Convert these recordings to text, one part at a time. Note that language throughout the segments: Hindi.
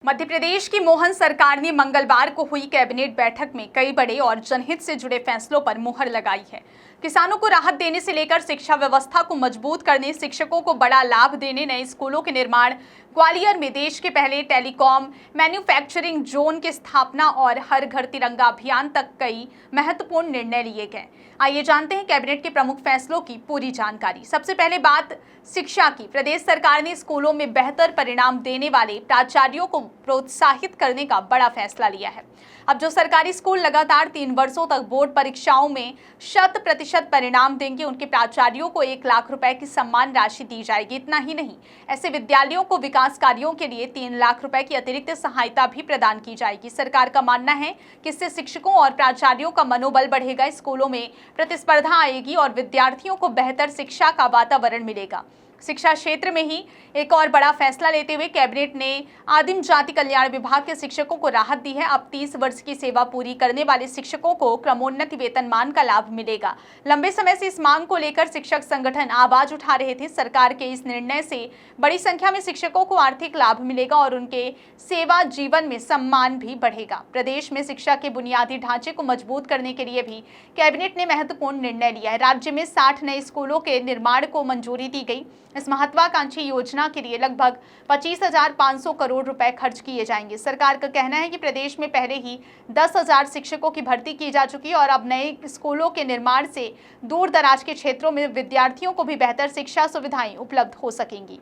मध्य प्रदेश की मोहन सरकार ने मंगलवार को हुई कैबिनेट बैठक में कई बड़े और जनहित से जुड़े फैसलों पर मुहर लगाई है। किसानों को राहत देने से लेकर शिक्षा व्यवस्था को मजबूत करने, शिक्षकों को बड़ा लाभ देने, नए स्कूलों के निर्माण, ग्वालियर में देश के पहले टेलीकॉम मैन्युफैक्चरिंग जोन की स्थापना और हर घर तिरंगा अभियान तक कई महत्वपूर्ण निर्णय लिए गए। आइए जानते हैं कैबिनेट के प्रमुख फैसलों की पूरी जानकारी। सबसे पहले बात शिक्षा की। प्रदेश सरकार ने स्कूलों में बेहतर परिणाम देने वाले प्राचार्यों को प्रोत्साहित करने का बड़ा फैसला लिया है। अब जो सरकारी स्कूल लगातार 3 वर्षों तक बोर्ड परीक्षाओं में 100% परिणाम देंगे, उनके प्राचार्यों को 1 लाख रुपए की सम्मान राशि दी जाएगी। इतना ही नहीं, ऐसे विद्यालयों को विकास कार्यों के लिए 3 लाख रुपए की अतिरिक्त सहायता भी प्रदान की जाएगी। सरकार का मानना है कि इससे शिक्षकों और प्राचार्यों का मनोबल बढ़ेगा, स्कूलों में प्रतिस्पर्धा आएगी और विद्यार्थियों को बेहतर शिक्षा का वातावरण मिलेगा। शिक्षा क्षेत्र में ही एक और बड़ा फैसला लेते हुए कैबिनेट ने आदिम जाति कल्याण विभाग के शिक्षकों को राहत दी है। अब 30 वर्ष की सेवा पूरी करने वाले शिक्षकों को क्रमोन्नति वेतनमान का लाभ मिलेगा। लंबे समय से इस मांग को लेकर शिक्षक संगठन आवाज उठा रहे थे। सरकार के इस निर्णय से बड़ी संख्या में शिक्षकों को आर्थिक लाभ मिलेगा और उनके सेवा जीवन में सम्मान भी बढ़ेगा। प्रदेश में शिक्षा के बुनियादी ढांचे को मजबूत करने के लिए भी कैबिनेट ने महत्वपूर्ण निर्णय लिया है। राज्य में 60 नए स्कूलों के निर्माण को मंजूरी दी गई। इस महत्वाकांक्षी योजना के लिए लगभग 25,500 करोड़ रुपए खर्च किए जाएंगे। सरकार का कहना है कि प्रदेश में पहले ही 10,000 शिक्षकों की भर्ती की जा चुकी है और अब नए स्कूलों के निर्माण से दूर दराज के क्षेत्रों में विद्यार्थियों को भी बेहतर शिक्षा सुविधाएं उपलब्ध हो सकेंगी।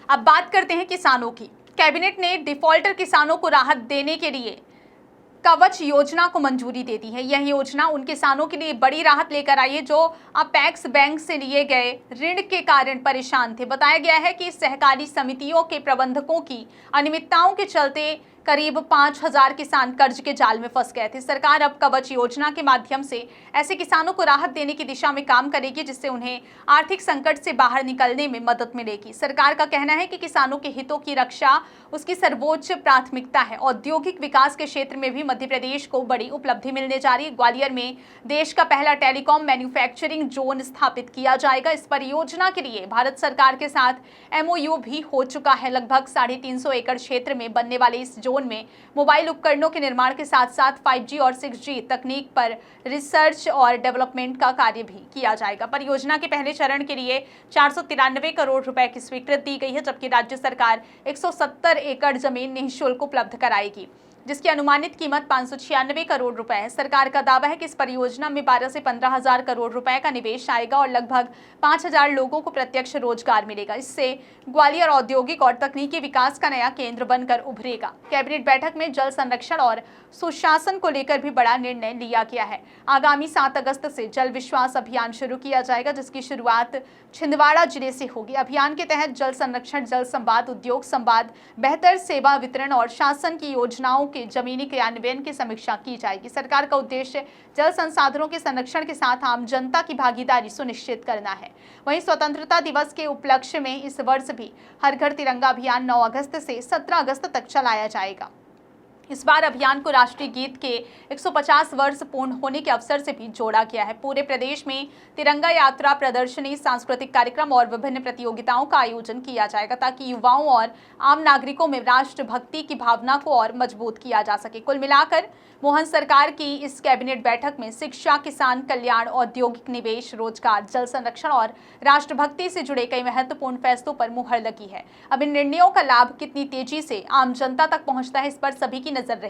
अब बात करते हैं किसानों की। कैबिनेट ने डिफॉल्टर किसानों को राहत देने के लिए कवच योजना को मंजूरी दे दी है। यह योजना उन किसानों के लिए बड़ी राहत लेकर आई है जो अपेक्स बैंक से लिए गए ऋण के कारण परेशान थे। बताया गया है कि सहकारी समितियों के प्रबंधकों की अनियमितताओं के चलते करीब 5,000 किसान कर्ज के जाल में फंस गए थे। सरकार अब कवच योजना के माध्यम से ऐसे किसानों को राहत देने की दिशा में काम करेगी, जिससे उन्हें आर्थिक संकट से बाहर निकलने में मदद मिलेगी। सरकार का कहना है कि किसानों के हितों की रक्षा उसकी सर्वोच्च प्राथमिकता है। औद्योगिक विकास के क्षेत्र में भी मध्य प्रदेश को बड़ी उपलब्धि मिलने जा रही है। ग्वालियर में देश का पहला टेलीकॉम मैन्युफैक्चरिंग जोन स्थापित किया जाएगा। इस परियोजना के लिए भारत सरकार के साथ MOU भी हो चुका है। लगभग 350 एकड़ क्षेत्र में बनने वाले इस जोन में मोबाइल उपकरणों के निर्माण के साथ साथ 5G और 6G तकनीक पर रिसर्च और डेवलपमेंट का कार्य भी किया जाएगा। परियोजना के पहले चरण के लिए 493 करोड़ रुपए की स्वीकृति दी गई है, जबकि राज्य सरकार 170 एकड़ जमीन निःशुल्क उपलब्ध कराएगी, जिसकी अनुमानित कीमत 596 करोड़ रुपए है। सरकार का दावा है कि इस परियोजना में 12 से 15,000 करोड़ रुपए का निवेश आएगा और लगभग 5,000 लोगों को प्रत्यक्ष रोजगार मिलेगा। इससे ग्वालियर औद्योगिक और तकनीकी विकास का नया केंद्र बनकर उभरेगा। कैबिनेट बैठक में जल संरक्षण और सुशासन को लेकर भी बड़ा निर्णय लिया गया है। आगामी 7 अगस्त से जल विश्वास अभियान शुरू किया जाएगा, जिसकी शुरुआत छिंदवाड़ा जिले से होगी। अभियान के तहत जल संरक्षण, जल संवाद, उद्योग संवाद, बेहतर सेवा वितरण और शासन की योजनाओं के जमीनी क्रियान्वयन की समीक्षा की जाएगी। सरकार का उद्देश्य जल संसाधनों के संरक्षण के साथ आम जनता की भागीदारी सुनिश्चित करना है। वहीं स्वतंत्रता दिवस के उपलक्ष्य में इस वर्ष भी हर घर तिरंगा अभियान 9 अगस्त से 17 अगस्त तक चलाया जाएगा। इस बार अभियान को राष्ट्रीय गीत के 150 वर्ष पूर्ण होने के अवसर से भी जोड़ा गया है। पूरे प्रदेश में तिरंगा यात्रा, प्रदर्शनी, सांस्कृतिक कार्यक्रम और विभिन्न प्रतियोगिताओं का आयोजन किया जाएगा, ताकि युवाओं और आम नागरिकों में राष्ट्रभक्ति की भावना को और मजबूत किया जा सके। कुल मिलाकर मोहन सरकार की इस कैबिनेट बैठक में शिक्षा, किसान कल्याण, औद्योगिक निवेश, रोजगार, जल संरक्षण और राष्ट्रभक्ति से जुड़े कई महत्वपूर्ण फैसलों पर मुहर लगी है। अब इन निर्णयों का लाभ कितनी तेजी से आम जनता तक पहुंचता है, इस पर सभी की नजर रही।